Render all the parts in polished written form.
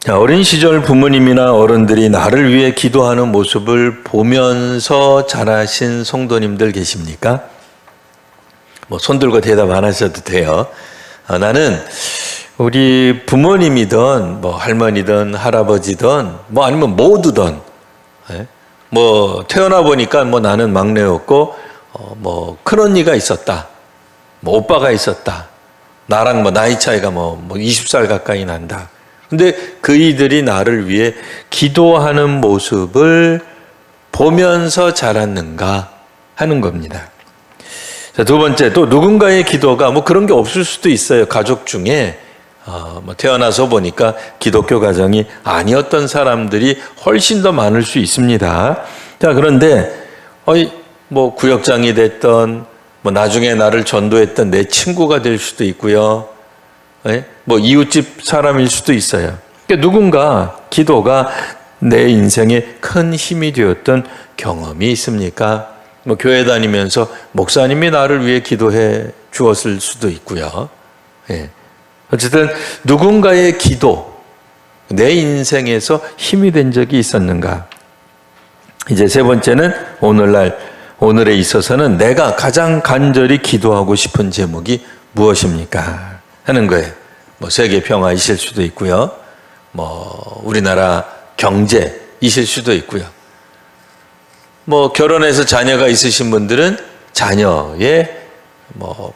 어린 시절 부모님이나 어른들이 나를 위해 기도하는 모습을 보면서 자라신 성도님들 계십니까? 손 들고 대답 안 하셔도 돼요. 나는 우리 부모님이든 할머니든 할아버지든 아니면 모두든 태어나 보니까 나는 막내였고 큰언니가 있었다. 오빠가 있었다. 나랑 나이 차이가 20살 가까이 난다. 근데 그이들이 나를 위해 기도하는 모습을 보면서 자랐는가 하는 겁니다. 자, 두 번째, 또 누군가의 기도가 그런 게 없을 수도 있어요. 가족 중에 태어나서 보니까 기독교 가정이 아니었던 사람들이 훨씬 더 많을 수 있습니다. 자, 그런데 구역장이 됐던 나중에 나를 전도했던 내 친구가 될 수도 있고요. 이웃집 사람일 수도 있어요. 그러니까 누군가 기도가 내 인생에 큰 힘이 되었던 경험이 있습니까? 교회 다니면서 목사님이 나를 위해 기도해 주었을 수도 있고요. 어쨌든 누군가의 기도, 내 인생에서 힘이 된 적이 있었는가? 이제 세 번째는 오늘에 있어서는 내가 가장 간절히 기도하고 싶은 제목이 무엇입니까? 하는 거예요. 세계 평화이실 수도 있고요. 우리나라 경제이실 수도 있고요. 결혼해서 자녀가 있으신 분들은 자녀의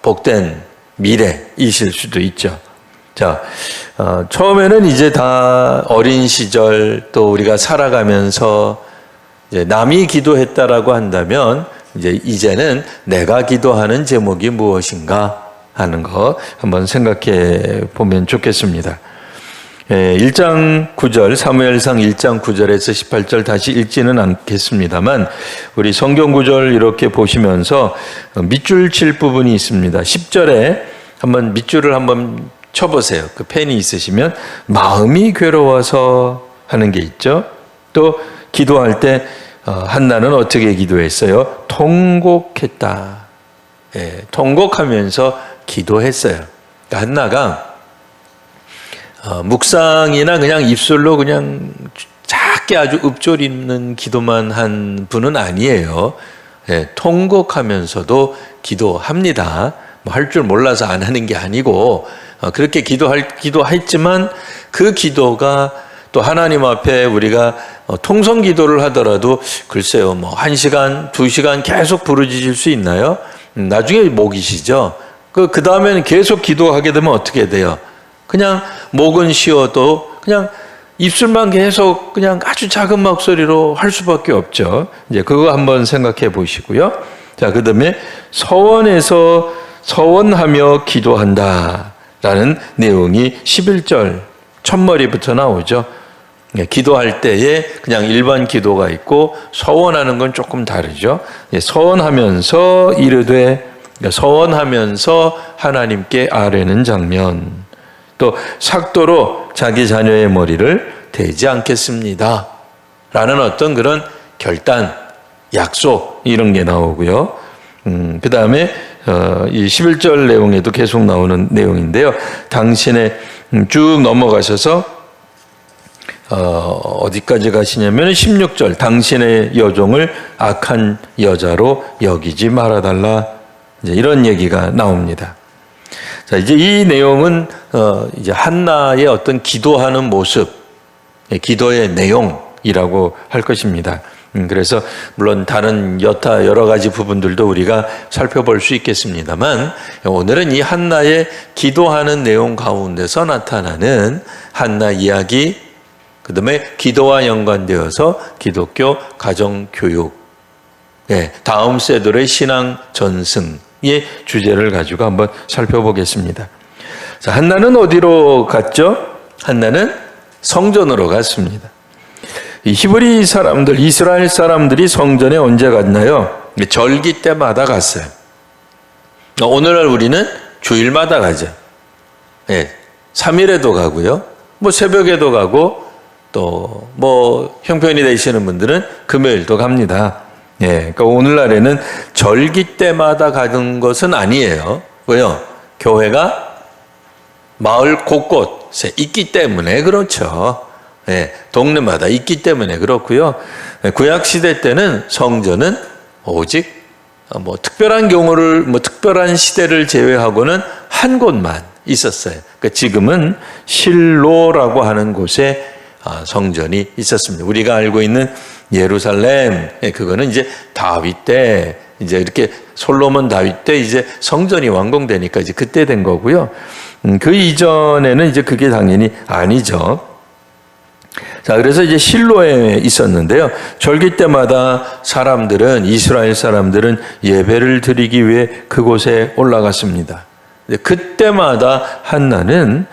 복된 미래이실 수도 있죠. 자, 처음에는 이제 다 어린 시절 또 우리가 살아가면서 이제 남이 기도했다라고 한다면 이제는 내가 기도하는 제목이 무엇인가 하는 거 한번 생각해 보면 좋겠습니다. 1장 9절, 사무엘상 1장 9절에서 18절 다시 읽지는 않겠습니다만 우리 성경 구절 이렇게 보시면서 밑줄 칠 부분이 있습니다. 10절에 한번 밑줄을 한번 쳐보세요. 그 펜이 있으시면 마음이 괴로워서 하는 게 있죠. 또 기도할 때 한나는 어떻게 기도했어요? 통곡했다. 통곡하면서 기도했어요. 그러니까 한나가 묵상이나 그냥 입술로 그냥 작게 아주 읊조리는 기도만 한 분은 아니에요. 통곡하면서도 기도합니다. 할 줄 몰라서 안 하는 게 아니고 그렇게 기도했지만 그 기도가 또 하나님 앞에 우리가 통성 기도를 하더라도 글쎄요 1시간, 2시간 계속 부르짖을 수 있나요? 나중에 목이시죠. 그 다음에는 계속 기도하게 되면 어떻게 돼요? 그냥 목은 쉬어도 그냥 입술만 계속 그냥 아주 작은 목소리로 할 수밖에 없죠. 이제 그거 한번 생각해 보시고요. 자, 그 다음에 서원하며 기도한다라는 내용이 11절 첫머리부터 나오죠. 기도할 때에 그냥 일반 기도가 있고 서원하는 건 조금 다르죠. 서원하면서 이르되 서원하면서 하나님께 아뢰는 장면. 또 삭도로 자기 자녀의 머리를 대지 않겠습니다. 라는 어떤 그런 결단, 약속 이런 게 나오고요. 그 다음에 이 11절 내용에도 계속 나오는 내용인데요. 당신의 쭉 넘어가셔서 어디까지 가시냐면 16절 당신의 여종을 악한 여자로 여기지 말아달라. 이제 이런 얘기가 나옵니다. 자, 이제 이 내용은 이제 한나의 어떤 기도하는 모습, 기도의 내용이라고 할 것입니다. 그래서 물론 다른 여러 가지 부분들도 우리가 살펴볼 수 있겠습니다만 오늘은 이 한나의 기도하는 내용 가운데서 나타나는 한나 이야기, 그 다음에 기도와 연관되어서 기독교 가정교육, 다음 세대의 신앙 전승, 의 주제를 가지고 한번 살펴보겠습니다. 자, 한나는 어디로 갔죠? 한나는 성전으로 갔습니다. 이 히브리 사람들, 이스라엘 사람들이 성전에 언제 갔나요? 절기 때마다 갔어요. 오늘날 우리는 주일마다 가죠. 3일에도 가고요. 새벽에도 가고 또 형편이 되시는 분들은 금요일도 갑니다. 그러니까 오늘날에는 절기 때마다 가는 것은 아니에요. 왜요? 교회가 마을 곳곳에 있기 때문에 그렇죠. 동네마다 있기 때문에 그렇고요. 구약 시대 때는 성전은 오직 뭐 특별한 경우를 특별한 시대를 제외하고는 한 곳만 있었어요. 그러니까 지금은 실로라고 하는 곳에 성전이 있었습니다. 우리가 알고 있는 예루살렘, 그거는 이제 다윗 때, 이제 이렇게 솔로몬 다윗 때 이제 성전이 완공되니까 이제 그때 된 거고요. 그 이전에는 이제 그게 당연히 아니죠. 자, 그래서 이제 실로에 있었는데요. 절기 때마다 이스라엘 사람들은 예배를 드리기 위해 그곳에 올라갔습니다. 그때마다 한나는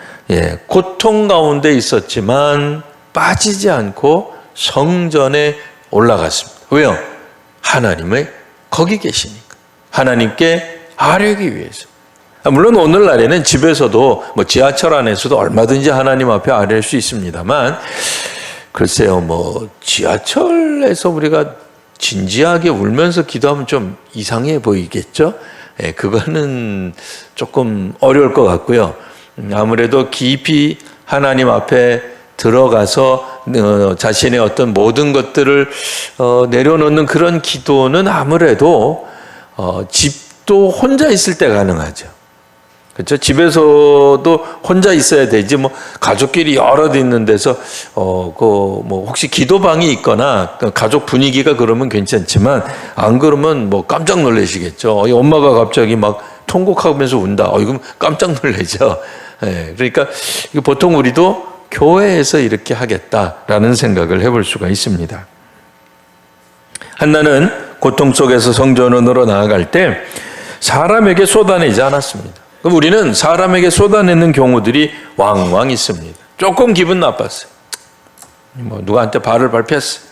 고통 가운데 있었지만 빠지지 않고 성전에 올라갔습니다. 왜요? 하나님의 거기 계시니까. 하나님께 아뢰기 위해서. 물론 오늘날에는 집에서도 지하철 안에서도 얼마든지 하나님 앞에 아뢰할 수 있습니다만, 글쎄요, 지하철에서 우리가 진지하게 울면서 기도하면 좀 이상해 보이겠죠? 그거는 조금 어려울 것 같고요. 아무래도 깊이 하나님 앞에 들어가서 자신의 어떤 모든 것들을 내려놓는 그런 기도는 아무래도 집도 혼자 있을 때 가능하죠. 그렇죠? 집에서도 혼자 있어야 되지, 가족끼리 여럿 있는 데서, 혹시 기도방이 있거나, 가족 분위기가 그러면 괜찮지만, 안 그러면 깜짝 놀라시겠죠. 엄마가 갑자기 막 통곡하면서 운다. 이거 깜짝 놀라죠. 그러니까, 보통 우리도 교회에서 이렇게 하겠다라는 생각을 해볼 수가 있습니다. 한나는 고통 속에서 성전으로 나아갈 때, 사람에게 쏟아내지 않았습니다. 그럼 우리는 사람에게 쏟아내는 경우들이 왕왕 있습니다. 조금 기분 나빴어요. 누구한테 발을 밟혔어요.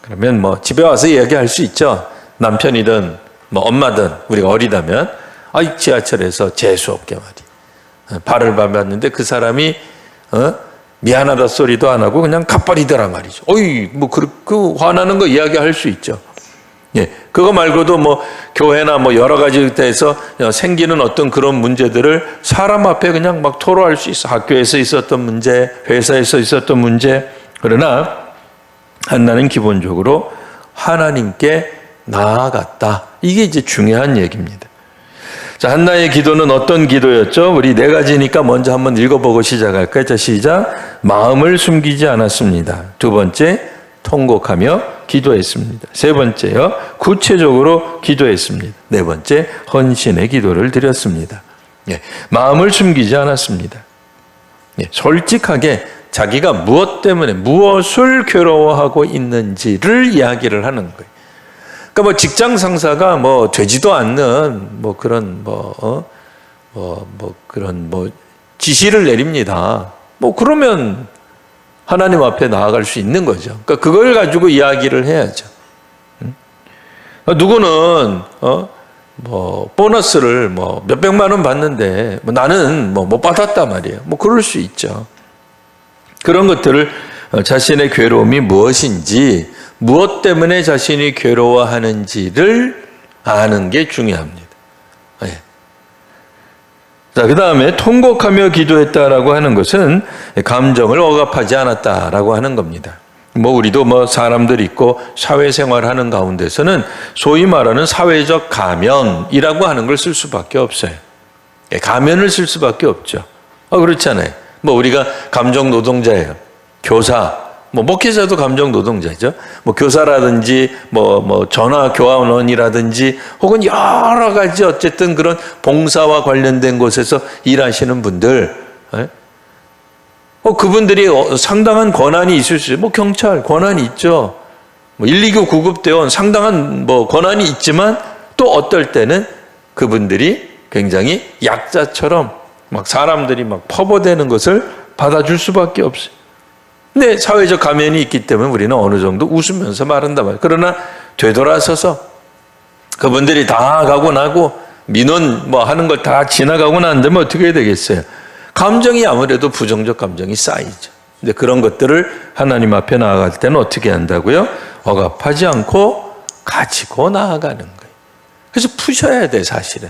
그러면 집에 와서 이야기할 수 있죠. 남편이든 엄마든 우리가 어리다면, 지하철에서 재수없게 말이야. 발을 밟았는데 그 사람이 미안하다 소리도 안 하고 그냥 갚아리더라 말이죠. 그 화나는 거 이야기할 수 있죠. 그거 말고도 교회나 여러 가지 데서 생기는 어떤 그런 문제들을 사람 앞에 그냥 막 토로할 수 있어. 학교에서 있었던 문제, 회사에서 있었던 문제. 그러나 한나는 기본적으로 하나님께 나아갔다. 이게 이제 중요한 얘기입니다. 자, 한나의 기도는 어떤 기도였죠? 우리 네 가지니까 먼저 한번 읽어보고 시작할까요? 자, 시작. 마음을 숨기지 않았습니다. 두 번째, 통곡하며 기도했습니다. 세 번째요, 구체적으로 기도했습니다. 네 번째, 헌신의 기도를 드렸습니다. 마음을 숨기지 않았습니다. 솔직하게 자기가 무엇 때문에 무엇을 괴로워하고 있는지를 이야기를 하는 거예요. 그러니까 직장 상사가 되지도 않는 그런 그런 지시를 내립니다. 그러면 하나님 앞에 나아갈 수 있는 거죠. 그러니까 그걸 가지고 이야기를 해야죠. 누구는 보너스를 몇백만 원 받는데 나는 못 받았단 말이에요. 그럴 수 있죠. 그런 것들을 자신의 괴로움이 무엇인지, 무엇 때문에 자신이 괴로워하는지를 아는 게 중요합니다. 자, 그 다음에 통곡하며 기도했다라고 하는 것은 감정을 억압하지 않았다라고 하는 겁니다. 우리도 사람들 있고 사회생활 하는 가운데서는 소위 말하는 사회적 가면이라고 하는 걸 쓸 수밖에 없어요. 가면을 쓸 수밖에 없죠. 그렇잖아요. 우리가 감정 노동자예요. 교사, 목회자도 감정 노동자죠. 교사라든지, 전화 교환원이라든지, 혹은 여러 가지 어쨌든 그런 봉사와 관련된 곳에서 일하시는 분들, 그분들이 상당한 권한이 있을 수 있어요. 경찰 권한이 있죠. 119 구급대원 상당한 권한이 있지만 또 어떨 때는 그분들이 굉장히 약자처럼 사람들이 퍼부대는 것을 받아줄 수밖에 없어요. 근데 사회적 가면이 있기 때문에 우리는 어느 정도 웃으면서 말한단 말이에요. 그러나 되돌아서서 그분들이 다 가고 나고 민원 하는 걸 다 지나가고 난 다음에 어떻게 해야 되겠어요? 감정이 아무래도 부정적 감정이 쌓이죠. 근데 그런 것들을 하나님 앞에 나아갈 때는 어떻게 한다고요? 억압하지 않고 가지고 나아가는 거예요. 그래서 푸셔야 돼, 사실은.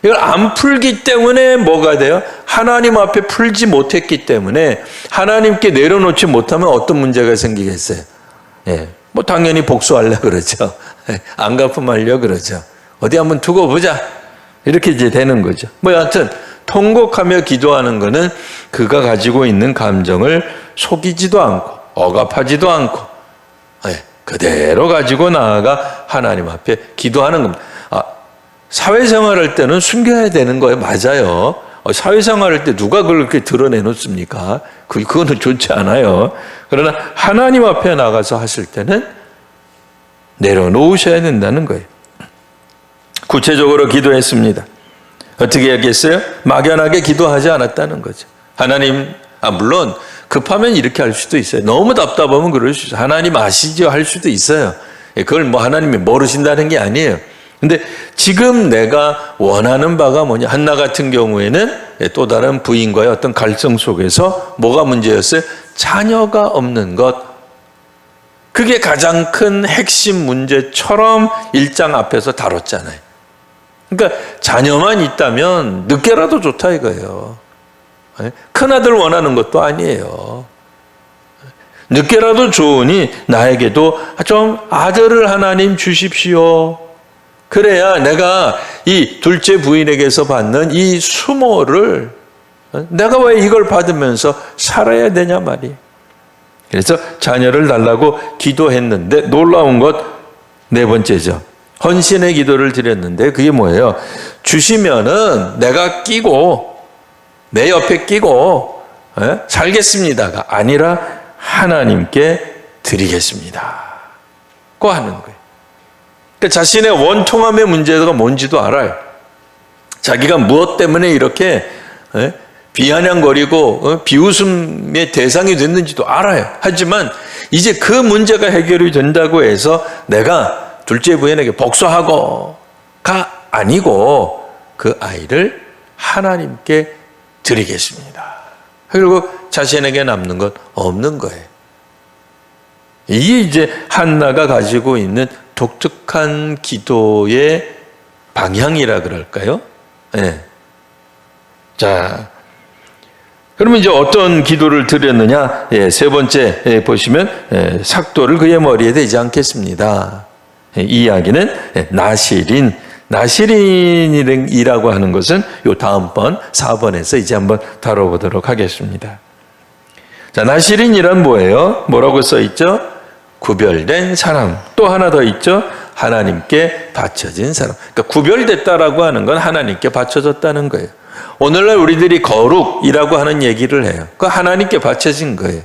이걸 안 풀기 때문에 뭐가 돼요? 하나님 앞에 풀지 못했기 때문에 하나님께 내려놓지 못하면 어떤 문제가 생기겠어요? 예, 뭐 당연히 복수하려 그러죠. 안 갚음하려 그러죠. 어디 한번 두고 보자. 이렇게 이제 되는 거죠. 뭐 여하튼 통곡하며 기도하는 거는 그가 가지고 있는 감정을 속이지도 않고 억압하지도 않고 그대로 가지고 나아가 하나님 앞에 기도하는 겁니다. 사회생활할 때는 숨겨야 되는 거예요. 맞아요. 사회생활할 때 누가 그렇게 드러내놓습니까? 그거는 좋지 않아요. 그러나 하나님 앞에 나가서 하실 때는 내려놓으셔야 된다는 거예요. 구체적으로 기도했습니다. 어떻게 하겠어요? 막연하게 기도하지 않았다는 거죠. 하나님, 물론 급하면 이렇게 할 수도 있어요. 너무 답답하면 그럴 수 있어요. 하나님 아시죠? 할 수도 있어요. 그걸 뭐 하나님이 모르신다는 게 아니에요. 근데 지금 내가 원하는 바가 뭐냐? 한나 같은 경우에는 또 다른 부인과의 어떤 갈등 속에서 뭐가 문제였어요? 자녀가 없는 것. 그게 가장 큰 핵심 문제처럼 1장 앞에서 다뤘잖아요. 그러니까 자녀만 있다면 늦게라도 좋다 이거예요. 큰아들 원하는 것도 아니에요. 늦게라도 좋으니 나에게도 좀 아들을 하나님 주십시오. 그래야 내가 이 둘째 부인에게서 받는 이 수모를 내가 왜 이걸 받으면서 살아야 되냐 말이에요. 그래서 자녀를 달라고 기도했는데 놀라운 것 네 번째죠. 헌신의 기도를 드렸는데 그게 뭐예요? 주시면은 내가 끼고 내 옆에 끼고 살겠습니다가 아니라 하나님께 드리겠습니다. 고 하는 거예요. 그러니까 자신의 원통함의 문제가 뭔지도 알아요. 자기가 무엇 때문에 이렇게 비아냥거리고 비웃음의 대상이 됐는지도 알아요. 하지만 이제 그 문제가 해결이 된다고 해서 내가 둘째 부인에게 복수하고가 아니고 그 아이를 하나님께 드리겠습니다. 그리고 자신에게 남는 것 없는 거예요. 이게 이제 한나가 가지고 있는 독특한 기도의 방향이라 그럴까요? 네. 자, 그러면 이제 어떤 기도를 드렸느냐? 세 번째 보시면 삭도를 그의 머리에 대지 않겠습니다. 이 이야기는 나실인이라고 하는 것은 요 다음번 4번에서 이제 한번 다뤄보도록 하겠습니다. 자, 나실인이란 뭐예요? 뭐라고 써 있죠? 구별된 사람. 또 하나 더 있죠? 하나님께 바쳐진 사람. 그러니까 구별됐다라고 하는 건 하나님께 바쳐졌다는 거예요. 오늘날 우리들이 거룩이라고 하는 얘기를 해요. 그 하나님께 바쳐진 거예요.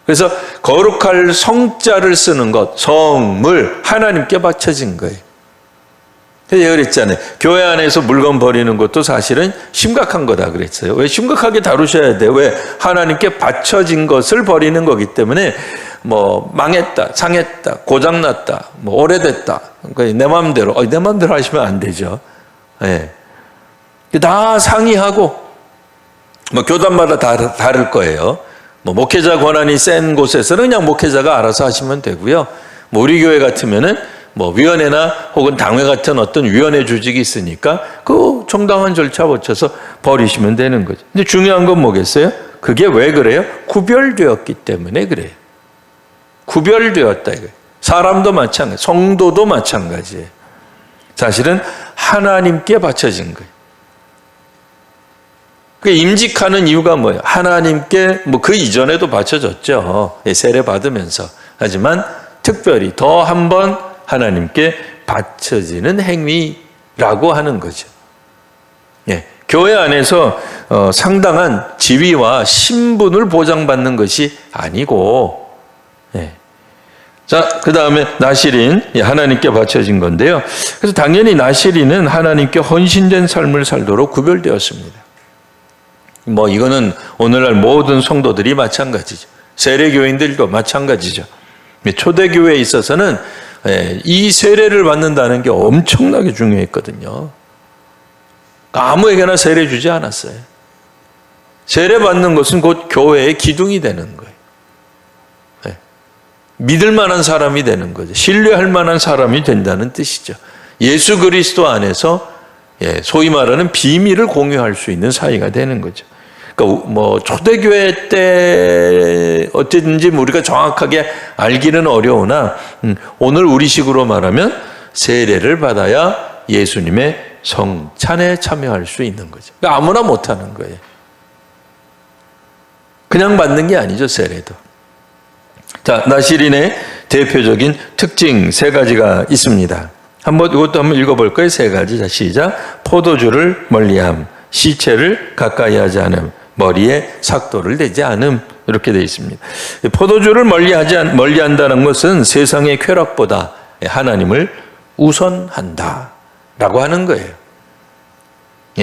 그래서 거룩할 성자를 쓰는 것, 성물, 하나님께 바쳐진 거예요. 제가 그랬잖아요. 교회 안에서 물건 버리는 것도 사실은 심각한 거다 그랬어요. 왜 심각하게 다루셔야 돼요? 왜? 하나님께 바쳐진 것을 버리는 거기 때문에 뭐 망했다, 상했다, 고장났다, 뭐 오래됐다. 그러니까 내 마음대로 하시면 안 되죠. 예. 다 상의하고 뭐 교단마다 다를 거예요. 뭐 목회자 권한이 센 곳에서는 그냥 목회자가 알아서 하시면 되고요. 뭐 우리 교회 같으면은 뭐 위원회나 혹은 당회 같은 어떤 위원회 조직이 있으니까 그 정당한 절차 거쳐서 버리시면 되는 거죠. 근데 중요한 건 뭐겠어요? 그게 왜 그래요? 구별되었기 때문에 그래요. 구별되었다 이거예요. 사람도 마찬가지, 성도도 마찬가지예요. 사실은 하나님께 바쳐진 거예요. 그 임직하는 이유가 뭐예요? 하나님께 뭐 그 이전에도 바쳐졌죠. 세례 받으면서. 하지만 특별히 더 한 번 하나님께 바쳐지는 행위라고 하는 거죠. 예, 교회 안에서 상당한 지위와 신분을 보장받는 것이 아니고, 예. 자, 그 다음에 나실인, 하나님께 바쳐진 건데요. 그래서 당연히 나실인은 하나님께 헌신된 삶을 살도록 구별되었습니다. 뭐 이거는 오늘날 모든 성도들이 마찬가지죠. 세례교인들도 마찬가지죠. 초대교회에 있어서는 이 세례를 받는다는 게 엄청나게 중요했거든요. 아무에게나 세례 주지 않았어요. 세례 받는 것은 곧 교회의 기둥이 되는 거예요. 믿을 만한 사람이 되는 거죠. 신뢰할 만한 사람이 된다는 뜻이죠. 예수 그리스도 안에서 소위 말하는 비밀을 공유할 수 있는 사이가 되는 거죠. 그러니까 뭐 초대교회 때 어쨌든지 우리가 정확하게 알기는 어려우나 오늘 우리식으로 말하면 세례를 받아야 예수님의 성찬에 참여할 수 있는 거죠. 그러니까 아무나 못하는 거예요. 그냥 받는 게 아니죠, 세례도. 자, 나시린의 대표적인 특징 3가지가 있습니다. 이것도 한번 읽어볼까요? 3가지. 자, 시작. 포도주를 멀리함, 시체를 가까이 하지 않음, 머리에 삭도를 대지 않음. 이렇게 되어 있습니다. 포도주를 멀리한다는 것은 세상의 쾌락보다 하나님을 우선한다 라고 하는 거예요.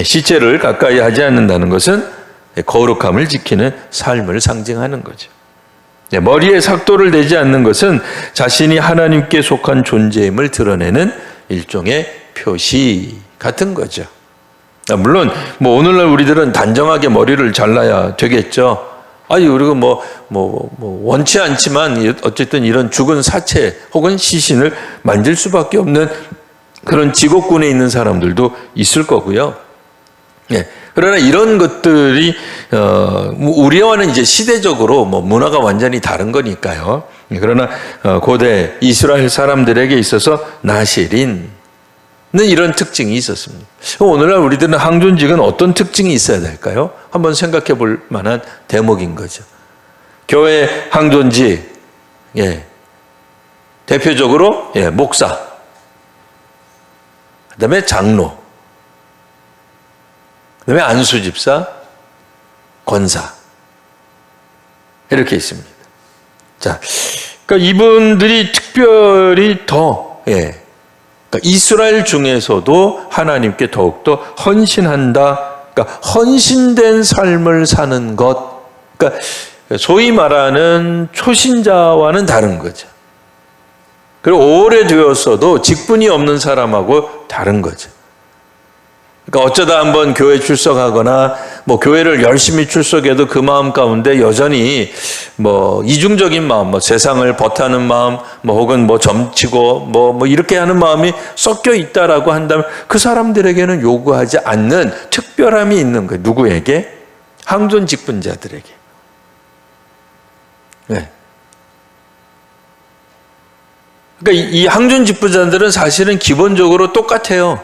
시체를 가까이 하지 않는다는 것은 거룩함을 지키는 삶을 상징하는 거죠. 머리에 삭도를 대지 않는 것은 자신이 하나님께 속한 존재임을 드러내는 일종의 표시 같은 거죠. 물론 뭐 오늘날 우리들은 단정하게 머리를 잘라야 되겠죠. 우리가 원치 않지만 어쨌든 이런 죽은 사체 혹은 시신을 만질 수밖에 없는 그런 직업군에 있는 사람들도 있을 거고요. 그러나 이런 것들이 우리와는 이제 시대적으로 문화가 완전히 다른 거니까요. 그러나 고대 이스라엘 사람들에게 있어서 나시린은 이런 특징이 있었습니다. 오늘날 우리들은 항존직은 어떤 특징이 있어야 될까요? 한번 생각해 볼 만한 대목인 거죠. 교회 항존직, 대표적으로 목사, 그다음에 장로, 그다음에 안수집사, 권사 이렇게 있습니다. 자, 그러니까 이분들이 특별히 더 그러니까 이스라엘 중에서도 하나님께 더욱더 헌신한다. 그러니까 헌신된 삶을 사는 것. 그러니까 소위 말하는 초신자와는 다른 거죠. 그리고 오래되었어도 직분이 없는 사람하고 다른 거죠. 그러니까 어쩌다 한번 교회 출석하거나 교회를 열심히 출석해도 그 마음 가운데 여전히 이중적인 마음, 세상을 버타는 마음, 혹은 점치고 이렇게 하는 마음이 섞여 있다라고 한다면 그 사람들에게는 요구하지 않는 특별함이 있는 거예요. 누구에게? 항존 직분자들에게. 그러니까 이 항존 직분자들은 사실은 기본적으로 똑같아요.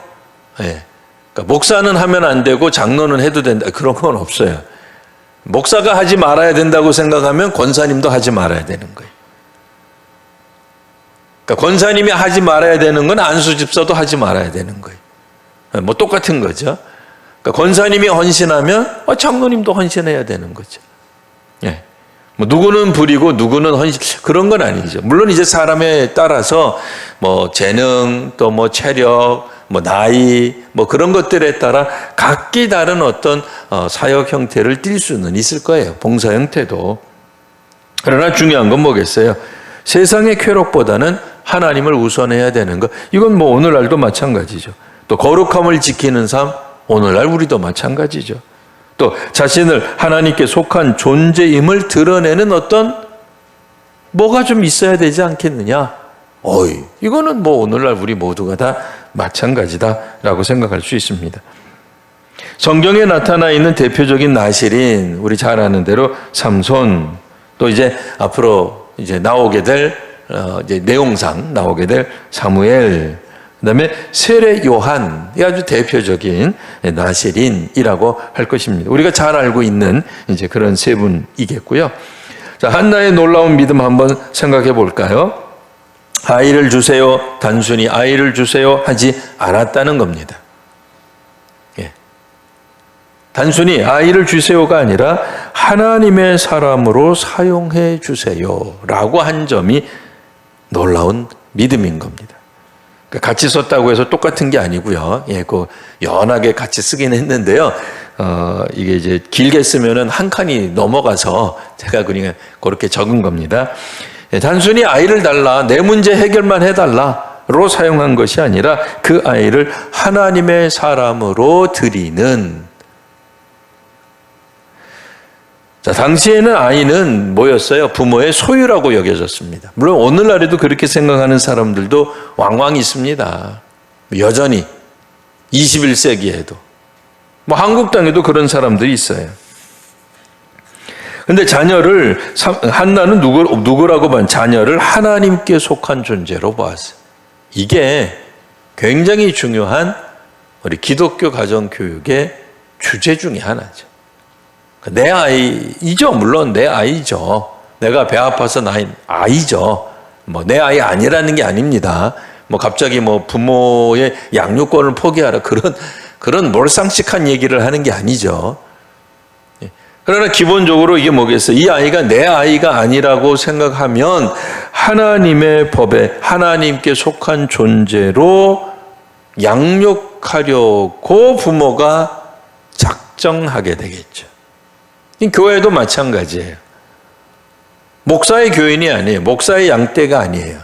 그러니까 목사는 하면 안 되고 장로는 해도 된다. 그런 건 없어요. 목사가 하지 말아야 된다고 생각하면 권사님도 하지 말아야 되는 거예요. 그러니까 권사님이 하지 말아야 되는 건 안수집사도 하지 말아야 되는 거예요. 똑같은 거죠. 그러니까 권사님이 헌신하면 장로님도 헌신해야 되는 거죠. 누구는 부리고 누구는 헌신, 그런 건 아니죠. 물론 이제 사람에 따라서 재능, 또 체력, 나이, 그런 것들에 따라 각기 다른 어떤 사역 형태를 띌 수는 있을 거예요. 봉사 형태도. 그러나 중요한 건 뭐겠어요? 세상의 쾌락보다는 하나님을 우선해야 되는 것. 이건 오늘날도 마찬가지죠. 또 거룩함을 지키는 삶, 오늘날 우리도 마찬가지죠. 또 자신을 하나님께 속한 존재임을 드러내는 뭐가 좀 있어야 되지 않겠느냐? 이거는 오늘날 우리 모두가 다 마찬가지다라고 생각할 수 있습니다. 성경에 나타나 있는 대표적인 나실인, 우리 잘 아는 대로 삼손, 또 이제 앞으로 이제 나오게 될 이제 내용상 나오게 될 사무엘, 그다음에 세례 요한이 아주 대표적인 나실인이라고 할 것입니다. 우리가 잘 알고 있는 이제 그런 세 분이겠고요. 자, 한나의 놀라운 믿음 한번 생각해 볼까요? 아이를 주세요, 단순히 아이를 주세요 하지 않았다는 겁니다. 단순히 아이를 주세요가 아니라 하나님의 사람으로 사용해 주세요라고 한 점이 놀라운 믿음인 겁니다. 같이 썼다고 해서 똑같은 게 아니고요. 연하게 같이 쓰긴 했는데요. 이게 이제 길게 쓰면은 한 칸이 넘어가서 제가 그냥 그렇게 적은 겁니다. 단순히 아이를 달라, 내 문제 해결만 해달라로 사용한 것이 아니라 그 아이를 하나님의 사람으로 드리는. 자, 당시에는 아이는 뭐였어요? 부모의 소유라고 여겨졌습니다. 물론 오늘날에도 그렇게 생각하는 사람들도 왕왕 있습니다. 여전히 21세기에도. 뭐 한국 땅에도 그런 사람들이 있어요. 근데 한나는 누구라고 봐? 자녀를 하나님께 속한 존재로 보았어요. 이게 굉장히 중요한 우리 기독교 가정교육의 주제 중에 하나죠. 내 아이이죠. 물론 내 아이죠. 내가 배 아파서 낳은 아이죠. 뭐 내 아이 아니라는 게 아닙니다. 뭐 갑자기 뭐 부모의 양육권을 포기하라 그런 몰상식한 얘기를 하는 게 아니죠. 그러나 기본적으로 이게 뭐겠어요? 이 아이가 내 아이가 아니라고 생각하면 하나님의 법에 하나님께 속한 존재로 양육하려고 부모가 작정하게 되겠죠. 교회도 마찬가지예요. 목사의 교인이 아니에요. 목사의 양떼가 아니에요.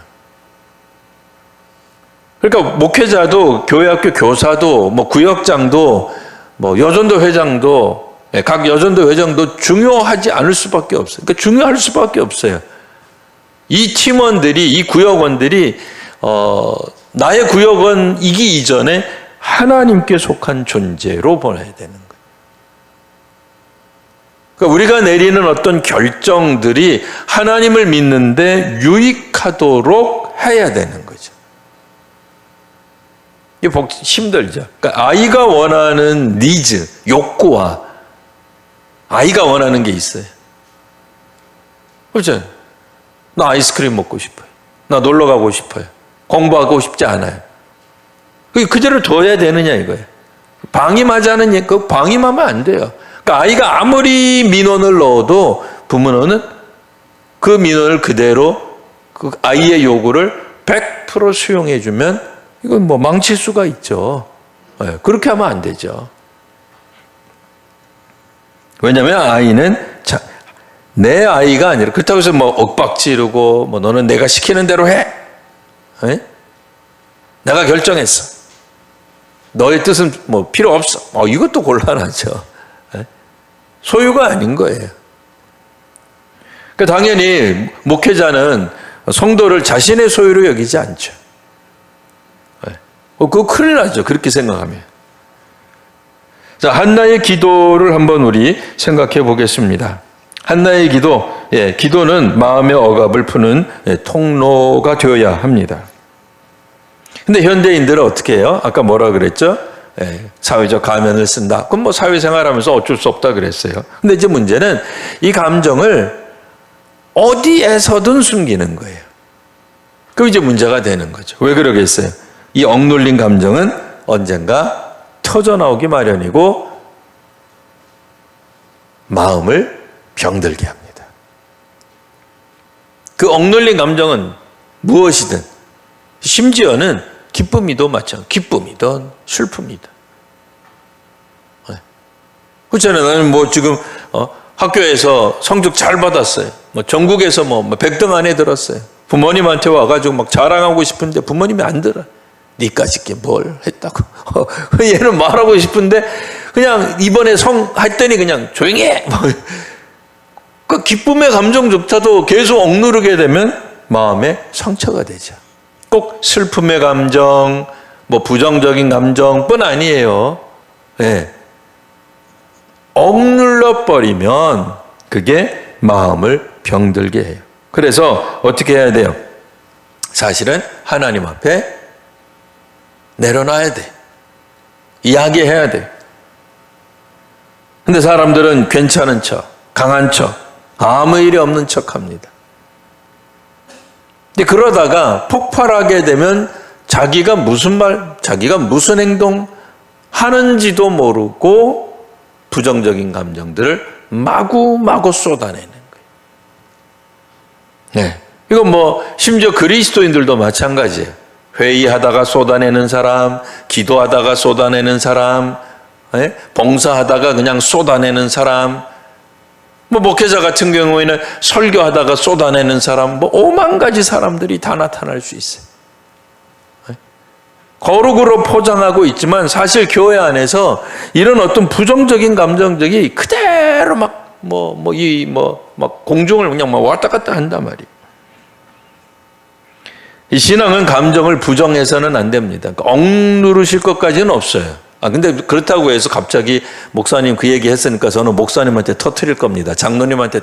그러니까 목회자도 교회학교 교사도 뭐 구역장도 뭐 여전도 회장도 각 여전도 회장도 중요하지 않을 수밖에 없어요. 그러니까 중요할 수밖에 없어요. 이 팀원들이 이 구역원들이 나의 구역원이기 이전에 하나님께 속한 존재로 보아야 되는 거예요. 그러니까 우리가 내리는 어떤 결정들이 하나님을 믿는데 유익하도록 해야 되는 거죠. 이게 힘들죠. 그러니까 아이가 원하는 니즈, 욕구와 아이가 원하는 게 있어요. 그렇죠? 나 아이스크림 먹고 싶어요. 나 놀러 가고 싶어요. 공부하고 싶지 않아요. 그대로 둬야 되느냐 이거예요. 방임하자는 그 방임하면 안 돼요. 그러니까 아이가 아무리 민원을 넣어도 부모는 그 민원을 그대로 그 아이의 요구를 100% 수용해주면 이건 뭐 망칠 수가 있죠. 그렇게 하면 안 되죠. 왜냐하면 아이는 내 아이가 아니라 그렇다고 해서 뭐 엇박지르고 뭐 너는 내가 시키는 대로 해. 내가 결정했어. 너의 뜻은 뭐 필요 없어. 이것도 곤란하죠. 소유가 아닌 거예요. 그러니까 당연히 목회자는 성도를 자신의 소유로 여기지 않죠. 그거 큰일 나죠. 그렇게 생각하면. 자, 한나의 기도를 한번 우리 생각해 보겠습니다. 한나의 기도, 기도는 마음의 억압을 푸는 통로가 되어야 합니다. 근데 현대인들은 어떻게 해요? 아까 뭐라 그랬죠? 사회적 가면을 쓴다. 그럼 뭐 사회생활하면서 어쩔 수 없다 그랬어요. 근데 이제 문제는 이 감정을 어디에서든 숨기는 거예요. 그럼 이제 문제가 되는 거죠. 왜 그러겠어요? 이 억눌린 감정은 언젠가 터져나오기 마련이고 마음을 병들게 합니다. 그 억눌린 감정은 무엇이든 심지어는 기쁨이도 마찬가지. 기쁨이든 슬픔이든. 그렇잖아요. 나는 뭐 지금 학교에서 성적 잘 받았어요. 뭐 전국에서 뭐 100등 안에 들었어요. 부모님한테 와가지고 막 자랑하고 싶은데 부모님이 안 들어. 니까짓 게 뭘 했다고. 얘는 말하고 싶은데 그냥 이번에 했더니 그냥 조용히 해. 그 기쁨의 감정조차도 계속 억누르게 되면 마음에 상처가 되죠. 꼭 슬픔의 감정, 뭐 부정적인 감정뿐 아니에요. 억눌러 버리면 그게 마음을 병들게 해요. 그래서 어떻게 해야 돼요? 사실은 하나님 앞에 내려놔야 돼. 이야기해야 돼. 근데 사람들은 괜찮은 척, 강한 척, 아무 일이 없는 척 합니다. 근데 그러다가 폭발하게 되면 자기가 무슨 말, 자기가 무슨 행동 하는지도 모르고 부정적인 감정들을 마구마구 쏟아내는 거예요. 이건 뭐 심지어 그리스도인들도 마찬가지예요. 회의하다가 쏟아내는 사람, 기도하다가 쏟아내는 사람, 봉사하다가 그냥 쏟아내는 사람, 뭐 목회자 같은 경우에는 설교하다가 쏟아내는 사람, 뭐 5만 가지 사람들이 다 나타날 수 있어요. 거룩으로 포장하고 있지만 사실 교회 안에서 이런 어떤 부정적인 감정들이 그대로 막 공중을 그냥 막 왔다 갔다 한단 말이에요. 이 신앙은 감정을 부정해서는 안 됩니다. 그러니까 억누르실 것까지는 없어요. 근데 그렇다고 해서 갑자기 목사님 그 얘기 했으니까 저는 목사님한테 터뜨릴 겁니다. 장로님한테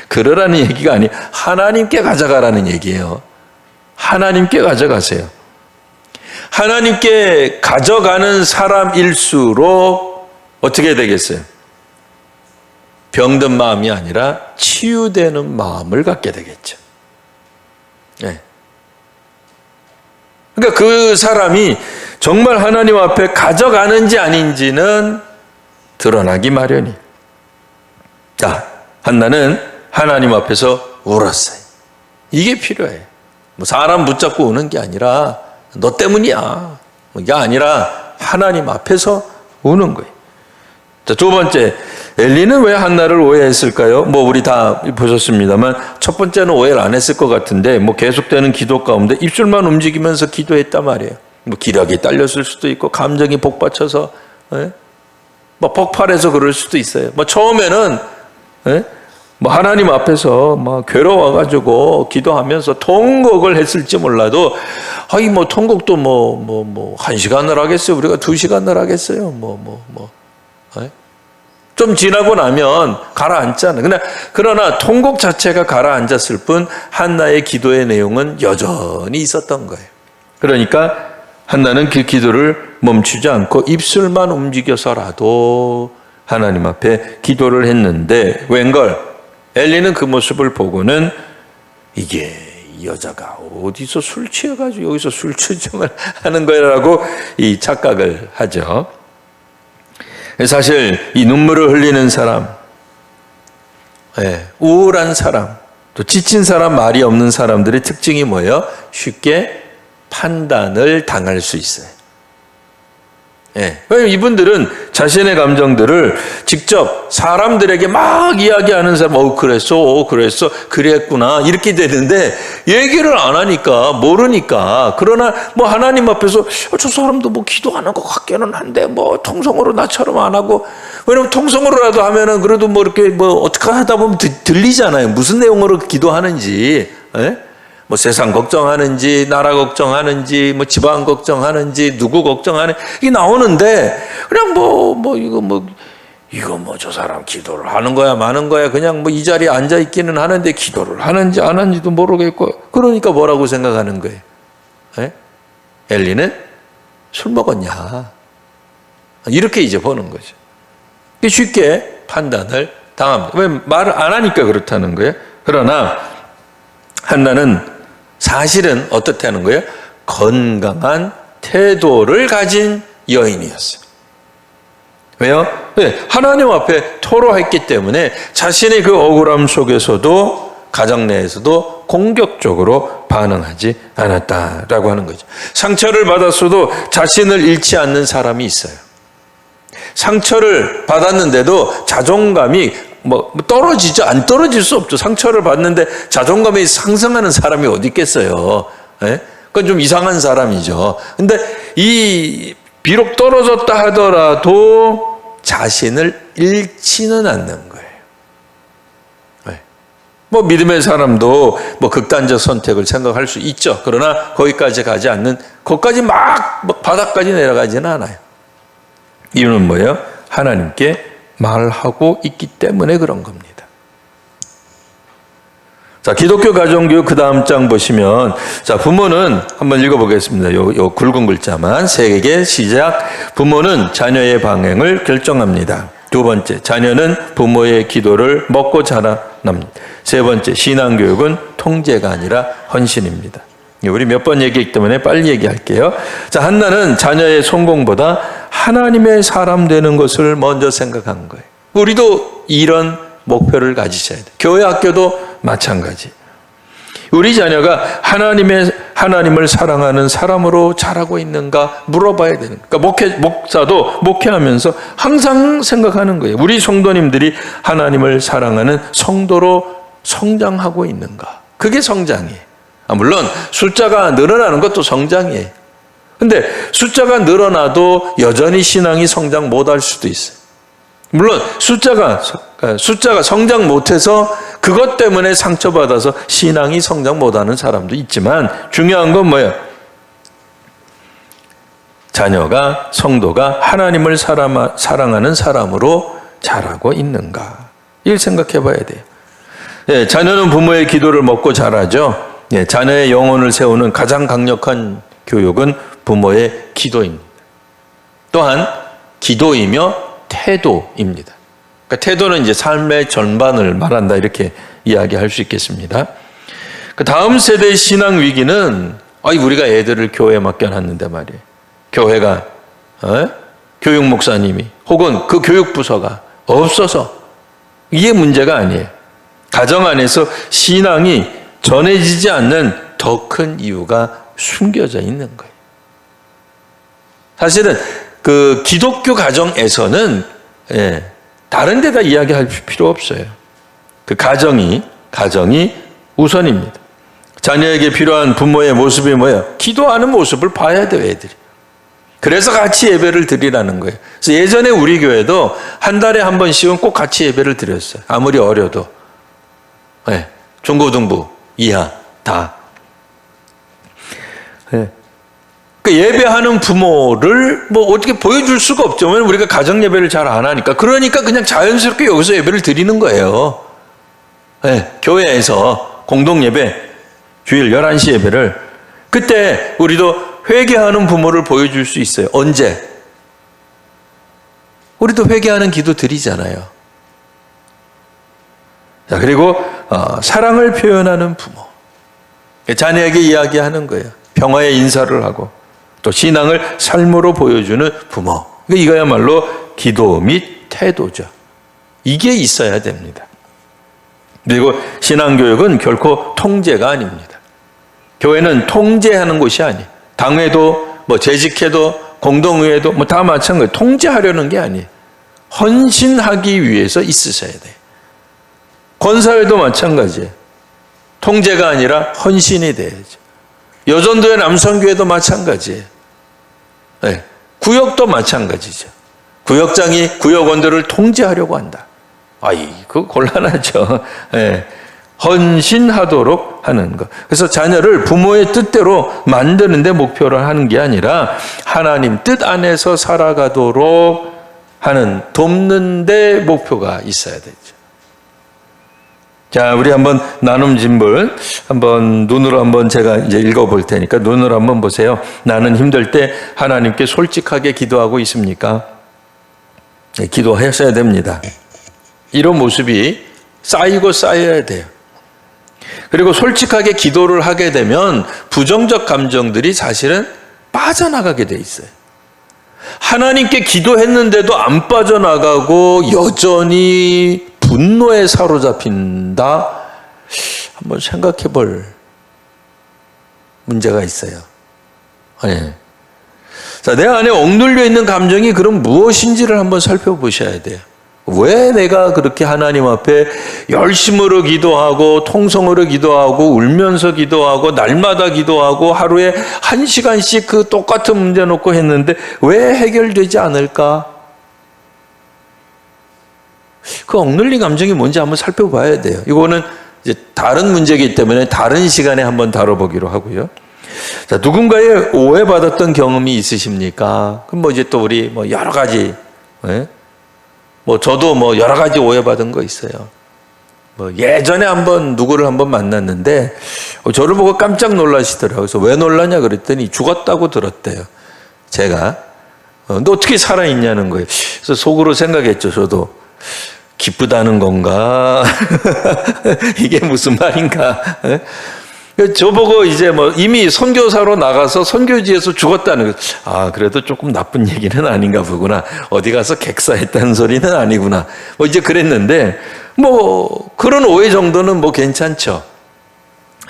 그러라는 얘기가 아니에요. 하나님께 가져가라는 얘기예요. 하나님께 가져가세요. 하나님께 가져가는 사람일수록 어떻게 되겠어요? 병든 마음이 아니라 치유되는 마음을 갖게 되겠죠. 네. 그러니까 그 사람이 정말 하나님 앞에 가져가는지 아닌지는 드러나기 마련이. 자, 한나는 하나님 앞에서 울었어요. 이게 필요해요. 뭐 사람 붙잡고 우는 게 아니라 너 때문이야. 이게 아니라 하나님 앞에서 우는 거예요. 자, 두 번째, 엘리는 왜 한나를 오해했을까요? 뭐 우리 다 보셨습니다만 첫 번째는 오해를 안 했을 것 같은데 뭐 계속되는 기도 가운데 입술만 움직이면서 기도했단 말이에요. 뭐 기력이 딸렸을 수도 있고 감정이 복받쳐서 뭐 폭발해서 그럴 수도 있어요. 뭐 처음에는 뭐 하나님 앞에서 막 괴로워가지고 기도하면서 통곡을 했을지 몰라도 뭐 통곡도 뭐 1시간을 하겠어요. 우리가 2시간을 하겠어요. 좀 지나고 나면 가라앉잖아요. 그러나 통곡 자체가 가라앉았을 뿐 한나의 기도의 내용은 여전히 있었던 거예요. 그러니까 한나는 그 기도를 멈추지 않고 입술만 움직여서라도 하나님 앞에 기도를 했는데 웬걸 엘리는 그 모습을 보고는 이게 이 여자가 어디서 술 취해가지고 여기서 술 추정을 하는 거라고 이 착각을 하죠. 사실 이 눈물을 흘리는 사람, 우울한 사람, 또 지친 사람, 말이 없는 사람들의 특징이 뭐예요? 쉽게 판단을 당할 수 있어요. 왜냐면 이분들은 자신의 감정들을 직접 사람들에게 막 이야기하는 사람, 그랬어, 그랬구나, 이렇게 되는데, 얘기를 안 하니까, 모르니까, 그러나 뭐 하나님 앞에서, 저 사람도 뭐 기도하는 것 같기는 한데, 뭐 통성으로 나처럼 안 하고, 왜냐면 통성으로라도 하면은 그래도 뭐 이렇게 뭐 어떻게 하다 보면 들리잖아요. 무슨 내용으로 기도하는지, 뭐 세상 걱정하는지, 나라 걱정하는지, 뭐 집안 걱정하는지, 누구 걱정하는지, 이게 나오는데, 그냥 이거 저 사람 기도를 하는 거야, 마는 거야, 그냥 뭐 이 자리에 앉아 있기는 하는데 기도를 하는지 안 하는지도 모르겠고, 그러니까 뭐라고 생각하는 거예요? 엘리는 술 먹었냐? 이렇게 이제 보는 거죠. 쉽게 판단을 당합니다. 왜 말을 안 하니까 그렇다는 거예요? 그러나, 한나는 사실은 어떻다는 거예요? 건강한 태도를 가진 여인이었어요. 왜요? 하나님 앞에 토로했기 때문에 자신의 그 억울함 속에서도 가정 내에서도 공격적으로 반응하지 않았다라고 하는 거죠. 상처를 받았어도 자신을 잃지 않는 사람이 있어요. 상처를 받았는데도 자존감이 떨어지죠. 안 떨어질 수 없죠. 상처를 받는데 자존감이 상승하는 사람이 어디 있겠어요. 그건 좀 이상한 사람이죠. 근데 비록 떨어졌다 하더라도 자신을 잃지는 않는 거예요. 뭐 믿음의 사람도 뭐 극단적 선택을 생각할 수 있죠. 그러나 거기까지 가지 않는, 거기까지 막 바닥까지 내려가지는 않아요. 이유는 뭐예요? 하나님께 말하고 있기 때문에 그런 겁니다. 자, 기독교 가정교육 그 다음 장 보시면, 자, 부모는 한번 읽어보겠습니다. 요 굵은 글자만. 3개 시작. 부모는 자녀의 방향을 결정합니다. 두 번째, 자녀는 부모의 기도를 먹고 자라납니다. 세 번째, 신앙교육은 통제가 아니라 헌신입니다. 우리 몇 번 얘기했기 때문에 빨리 얘기할게요. 자, 한나는 자녀의 성공보다 하나님의 사람 되는 것을 먼저 생각한 거예요. 우리도 이런 목표를 가지셔야 돼요. 교회 학교도 마찬가지. 우리 자녀가 하나님을 사랑하는 사람으로 자라고 있는가 물어봐야 되는 거예요. 그러니까 목사도 목회하면서 항상 생각하는 거예요. 우리 성도님들이 하나님을 사랑하는 성도로 성장하고 있는가. 그게 성장이에요. 물론 숫자가 늘어나는 것도 성장이에요. 근데 숫자가 늘어나도 여전히 신앙이 성장 못할 수도 있어요. 물론 숫자가 그러니까 숫자가 성장 못해서 그것 때문에 상처받아서 신앙이 성장 못하는 사람도 있지만 중요한 건 뭐예요? 자녀가, 성도가 하나님을 사랑하는 사람으로 자라고 있는가? 이걸 생각해 봐야 돼요. 예, 자녀는 부모의 기도를 먹고 자라죠. 예, 자녀의 영혼을 세우는 가장 강력한 교육은 부모의 기도입니다. 또한 기도이며 태도입니다. 그러니까 태도는 이제 삶의 전반을 말한다 이렇게 이야기할 수 있겠습니다. 그 다음 세대의 신앙 위기는 우리가 애들을 교회에 맡겨놨는데 말이에요. 교회가 교육 목사님이 혹은 그 교육 부서가 없어서 이게 문제가 아니에요. 가정 안에서 신앙이 전해지지 않는 더 큰 이유가 숨겨져 있는 거예요. 사실은 그 기독교 가정에서는 다른 데다 이야기할 필요 없어요. 그 가정이 우선입니다. 자녀에게 필요한 부모의 모습이 뭐예요? 기도하는 모습을 봐야 돼요, 애들이. 그래서 같이 예배를 드리라는 거예요. 그래서 예전에 우리 교회도 한 달에 한 번씩은 꼭 같이 예배를 드렸어요. 아무리 어려도. 중고등부, 이하, 다. 그 예배하는 부모를 뭐 어떻게 보여줄 수가 없죠. 왜냐면 우리가 가정 예배를 잘 안 하니까. 그러니까 그냥 자연스럽게 여기서 예배를 드리는 거예요. 교회에서 공동 예배, 주일 11시 예배를. 그때 우리도 회개하는 부모를 보여줄 수 있어요. 언제? 우리도 회개하는 기도 드리잖아요. 자, 그리고 사랑을 표현하는 부모. 자녀에게 이야기하는 거예요. 평화의 인사를 하고 또 신앙을 삶으로 보여주는 부모. 이거야말로 기도 및 태도죠. 이게 있어야 됩니다. 그리고 신앙교육은 결코 통제가 아닙니다. 교회는 통제하는 곳이 아니에요. 당회도 뭐 재직회도 공동의회도 뭐 다 마찬가지예요. 통제하려는 게 아니에요. 헌신하기 위해서 있으셔야 돼요. 권사회도 마찬가지예요. 통제가 아니라 헌신이 돼야죠. 여전도의 남성교회도 마찬가지예요. 구역도 마찬가지죠. 구역장이 구역원들을 통제하려고 한다. 그거 곤란하죠. 헌신하도록 하는 것. 그래서 자녀를 부모의 뜻대로 만드는 데 목표로 하는 게 아니라 하나님 뜻 안에서 살아가도록 하는, 돕는 데 목표가 있어야 되죠. 자, 우리 한번 나눔 진물 한번 눈으로 한번 제가 이제 읽어볼 테니까 눈으로 한번 보세요. 나는 힘들 때 하나님께 솔직하게 기도하고 있습니까? 기도하셔야 됩니다. 이런 모습이 쌓이고 쌓여야 돼요. 그리고 솔직하게 기도를 하게 되면 부정적 감정들이 사실은 빠져나가게 돼 있어요. 하나님께 기도했는데도 안 빠져나가고 여전히 분노에 사로잡힌다? 한번 생각해 볼 문제가 있어요. 자, 내 안에 억눌려 있는 감정이 그럼 무엇인지를 한번 살펴보셔야 돼요. 왜 내가 그렇게 하나님 앞에 열심으로 기도하고 통성으로 기도하고 울면서 기도하고 날마다 기도하고 하루에 1시간씩 그 똑같은 문제 놓고 했는데 왜 해결되지 않을까? 그 억눌린 감정이 뭔지 한번 살펴봐야 돼요. 이거는 이제 다른 문제이기 때문에 다른 시간에 한번 다뤄보기로 하고요. 자, 누군가의 오해받았던 경험이 있으십니까? 그럼 뭐 이제 또 우리 뭐 여러 가지, 뭐 저도 뭐 여러 가지 오해받은 거 있어요. 뭐 예전에 한번 누구를 한번 만났는데 저를 보고 깜짝 놀라시더라고요. 그래서 왜 놀라냐 그랬더니 죽었다고 들었대요. 제가. 너 어떻게 살아있냐는 거예요. 그래서 속으로 생각했죠. 저도. 기쁘다는 건가? 이게 무슨 말인가? 저보고 이제 뭐 이미 선교사로 나가서 선교지에서 죽었다는 거. 그래도 조금 나쁜 얘기는 아닌가 보구나. 어디 가서 객사했다는 소리는 아니구나. 뭐 이제 그랬는데 뭐 그런 오해 정도는 뭐 괜찮죠.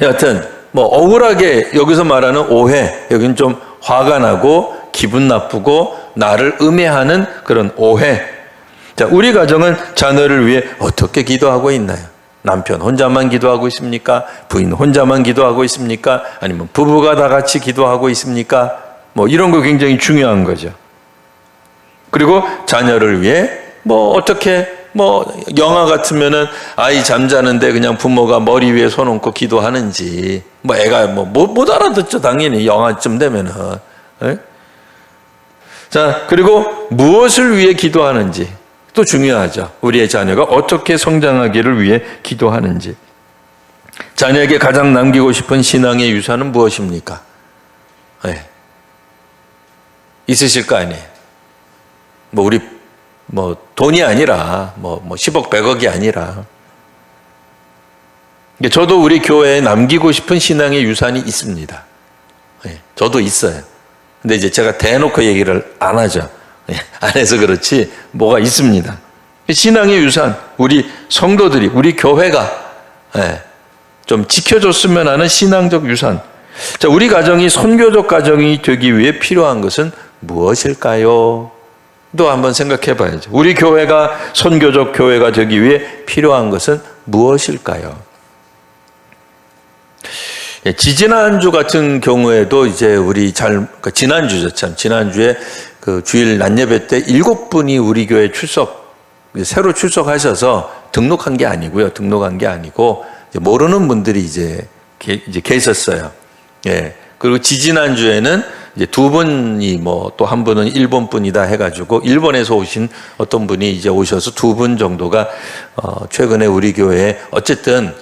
여하튼 뭐 억울하게 여기서 말하는 오해, 여긴 좀 화가 나고 기분 나쁘고 나를 음해하는 그런 오해. 자, 우리 가정은 자녀를 위해 어떻게 기도하고 있나요? 남편 혼자만 기도하고 있습니까? 부인 혼자만 기도하고 있습니까? 아니면 부부가 다 같이 기도하고 있습니까? 뭐 이런 거 굉장히 중요한 거죠. 그리고 자녀를 위해 뭐 어떻게 뭐 영화 같으면은 아이 잠자는데 그냥 부모가 머리 위에 손 얹고 기도하는지, 뭐 애가 못 알아듣죠. 당연히 영화쯤 되면은. 예? 자, 그리고 무엇을 위해 기도하는지 또 중요하죠. 우리의 자녀가 어떻게 성장하기를 위해 기도하는지. 자녀에게 가장 남기고 싶은 신앙의 유산은 무엇입니까? 예. 있으실 거 아니에요. 우리 돈이 아니라 10억 100억이 아니라, 저도 우리 교회에 남기고 싶은 신앙의 유산이 있습니다. 예. 저도 있어요. 근데 이제 제가 대놓고 얘기를 안 하죠. 예. 안 해서 그렇지 뭐가 있습니다. 신앙의 유산, 우리 성도들이, 우리 교회가 좀 지켜줬으면 하는 신앙적 유산. 자, 우리 가정이 선교적 가정이 되기 위해 필요한 것은 무엇일까요? 또 한번 생각해 봐야죠. 우리 교회가 선교적 교회가 되기 위해 필요한 것은 무엇일까요? 지지난주 같은 경우에도 이제 우리 지난주죠, 참. 지난주에 그 주일 낮예배 때 7분이 우리 교회 새로 출석하셔서 등록한 게 아니고요. 등록한 게 아니고, 모르는 분들이 이제 계셨어요. 예. 그리고 지지난주에는 이제 2분이 또 한 분은 일본 분이다 해가지고 일본에서 오신 어떤 분이 이제 오셔서 2분 정도가 최근에 우리 교회에 어쨌든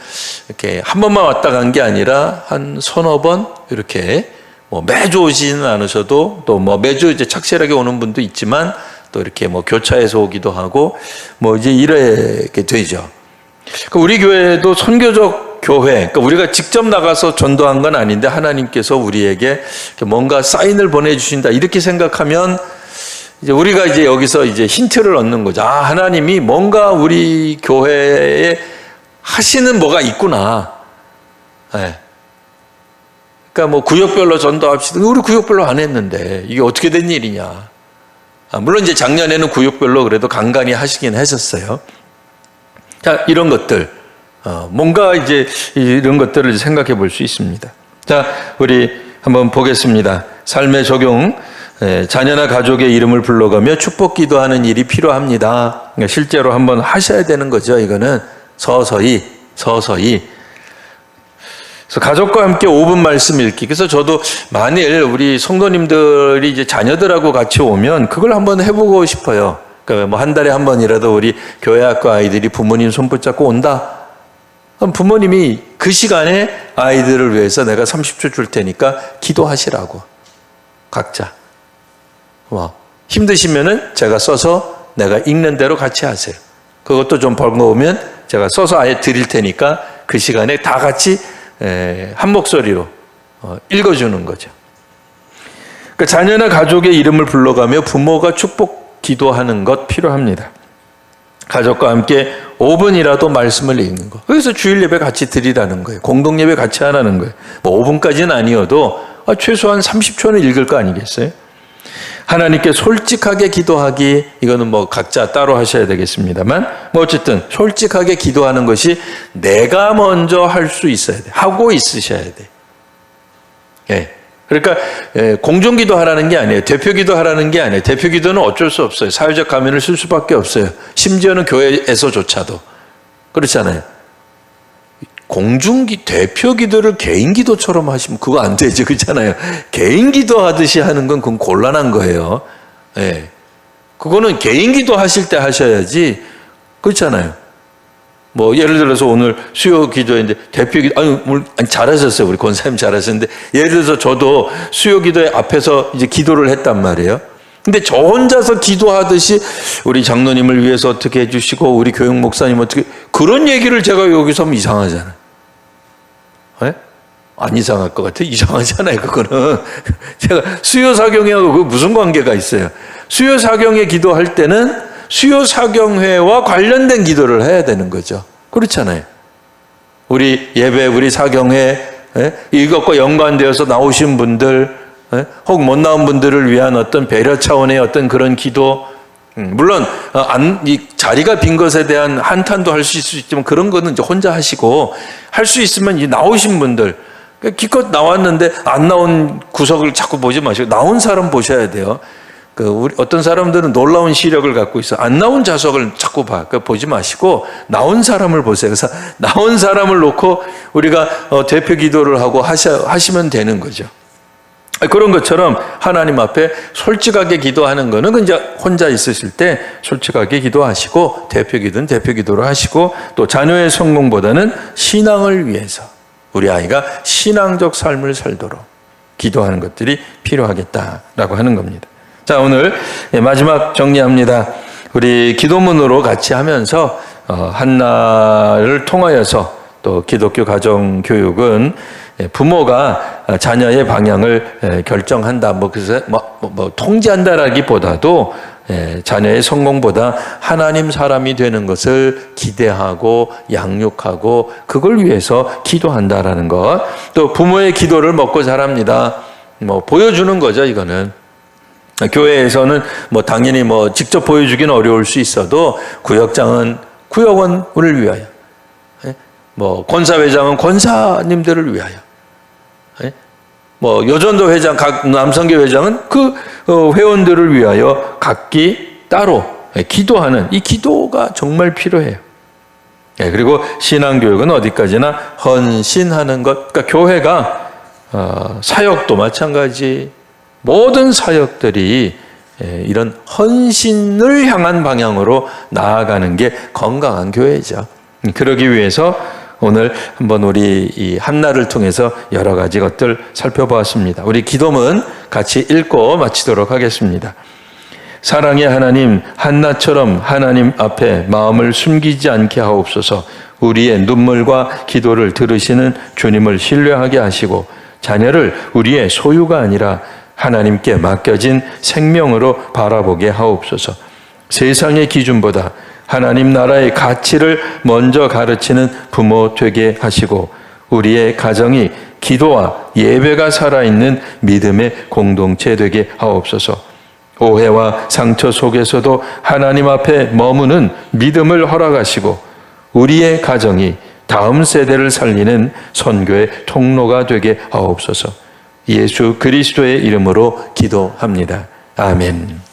이렇게 한 번만 왔다 간 게 아니라 한 서너 번 이렇게 매주 오지는 않으셔도 또 매주 이제 착실하게 오는 분도 있지만 또 이렇게 교차해서 오기도 하고 이제 이렇게 되죠. 우리 교회도 선교적 교회, 그러니까 우리가 직접 나가서 전도한 건 아닌데 하나님께서 우리에게 뭔가 사인을 보내주신다 이렇게 생각하면 이제 우리가 이제 여기서 이제 힌트를 얻는 거죠. 아, 하나님이 뭔가 우리 교회에 하시는 뭐가 있구나. 네. 그러니까 구역별로 전도합시다. 우리 구역별로 안 했는데 이게 어떻게 된 일이냐. 물론 이제 작년에는 구역별로 그래도 간간히 하시긴 하셨어요. 자, 이런 것들. 뭔가 이제 이런 것들을 생각해 볼 수 있습니다. 자, 우리 한번 보겠습니다. 삶의 적용. 자녀나 가족의 이름을 불러가며 축복 기도하는 일이 필요합니다. 실제로 한번 하셔야 되는 거죠. 이거는 서서히. 그래서 가족과 함께 5분 말씀 읽기. 그래서 저도 만일 우리 성도님들이 이제 자녀들하고 같이 오면 그걸 한번 해보고 싶어요. 그러니까 한 달에 한 번이라도 우리 교회학교 아이들이 부모님 손 붙잡고 온다. 그럼 부모님이 그 시간에 아이들을 위해서 내가 30초 줄 테니까 기도하시라고. 각자. 힘드시면은 제가 써서 내가 읽는 대로 같이 하세요. 그것도 좀 벌거우면 제가 써서 아예 드릴 테니까 그 시간에 다 같이 한 목소리로 읽어주는 거죠. 그러니까 자녀나 가족의 이름을 불러가며 부모가 축복 기도하는 것 필요합니다. 가족과 함께 5분이라도 말씀을 읽는 거. 그래서 주일 예배 같이 드리라는 거예요. 공동 예배 같이 하라는 거예요. 5분까지는 아니어도 최소한 30초는 읽을 거 아니겠어요? 하나님께 솔직하게 기도하기, 이거는 각자 따로 하셔야 되겠습니다만, 어쨌든 솔직하게 기도하는 것이 내가 먼저 할 수 있어야 돼. 하고 있으셔야 돼. 예. 그러니까 공정기도 하라는 게 아니에요. 대표기도 하라는 게 아니에요. 대표기도는 어쩔 수 없어요. 사회적 가면을 쓸 수밖에 없어요. 심지어는 교회에서조차도. 그렇잖아요. 대표기도를 개인기도처럼 하시면 그거 안 되죠. 그렇잖아요. 개인기도 하듯이 하는 건 그건 곤란한 거예요. 예. 그거는 개인기도 하실 때 하셔야지. 그렇잖아요. 예를 들어서 오늘 수요 기도인데 대표기도, 잘하셨어요. 우리 권사님 잘하셨는데, 예를 들어서 저도 수요 기도에 앞에서 이제 기도를 했단 말이에요. 근데 저 혼자서 기도하듯이 우리 장로님을 위해서 어떻게 해주시고, 우리 교육 목사님 어떻게, 그런 얘기를 제가 여기서 하면 이상하잖아요. 네? 안 이상할 것 같아요. 이상하잖아요. 그거는. 제가 수요 사경회하고 그 무슨 관계가 있어요. 수요 사경회 기도할 때는 수요 사경회와 관련된 기도를 해야 되는 거죠. 그렇잖아요. 우리 예배, 우리 사경회, 이것과 연관되어서 나오신 분들, 혹 못 나온 분들을 위한 어떤 배려 차원의 어떤 그런 기도, 물론 이 자리가 빈 것에 대한 한탄도 할 수 있지만 그런 거는 이제 혼자 하시고, 할 수 있으면 이 나오신 분들, 기껏 나왔는데 안 나온 구석을 자꾸 보지 마시고 나온 사람 보셔야 돼요. 우리 어떤 사람들은 놀라운 시력을 갖고 있어. 안 나온 자석을 자꾸 봐. 보지 마시고 나온 사람을 보세요. 그래서 나온 사람을 놓고 우리가 대표 기도를 하고 하시면 되는 거죠. 그런 것처럼 하나님 앞에 솔직하게 기도하는 거는 이제 혼자 있으실 때 솔직하게 기도하시고 대표 기도는 대표 기도를 하시고 또 자녀의 성공보다는 신앙을 위해서 우리 아이가 신앙적 삶을 살도록 기도하는 것들이 필요하겠다라고 하는 겁니다. 자, 오늘 마지막 정리합니다. 우리 기도문으로 같이 하면서 한나를 통하여서 또 기독교 가정 교육은 부모가 자녀의 방향을 결정한다. 그래서 통제한다라기보다도 자녀의 성공보다 하나님 사람이 되는 것을 기대하고 양육하고 그걸 위해서 기도한다라는 것. 또 부모의 기도를 먹고 자랍니다. 보여주는 거죠, 이거는. 교회에서는 당연히 직접 보여주기는 어려울 수 있어도 구역장은 구역원을 위하여, 권사회장은 권사님들을 위하여, 여전도 회장, 각 남성교 회장은 그 회원들을 위하여 각기 따로 기도하는 이 기도가 정말 필요해요. 그리고 신앙교육은 어디까지나 헌신하는 것. 그러니까 교회가 사역도 마찬가지. 모든 사역들이 이런 헌신을 향한 방향으로 나아가는 게 건강한 교회죠. 그러기 위해서 오늘 한번 우리 이 한나를 통해서 여러 가지 것들 살펴보았습니다. 우리 기도문 같이 읽고 마치도록 하겠습니다. 사랑의 하나님, 한나처럼 하나님 앞에 마음을 숨기지 않게 하옵소서. 우리의 눈물과 기도를 들으시는 주님을 신뢰하게 하시고 자녀를 우리의 소유가 아니라 하나님께 맡겨진 생명으로 바라보게 하옵소서. 세상의 기준보다 하나님 나라의 가치를 먼저 가르치는 부모 되게 하시고 우리의 가정이 기도와 예배가 살아있는 믿음의 공동체 되게 하옵소서. 오해와 상처 속에서도 하나님 앞에 머무는 믿음을 허락하시고 우리의 가정이 다음 세대를 살리는 선교의 통로가 되게 하옵소서. 예수 그리스도의 이름으로 기도합니다. 아멘.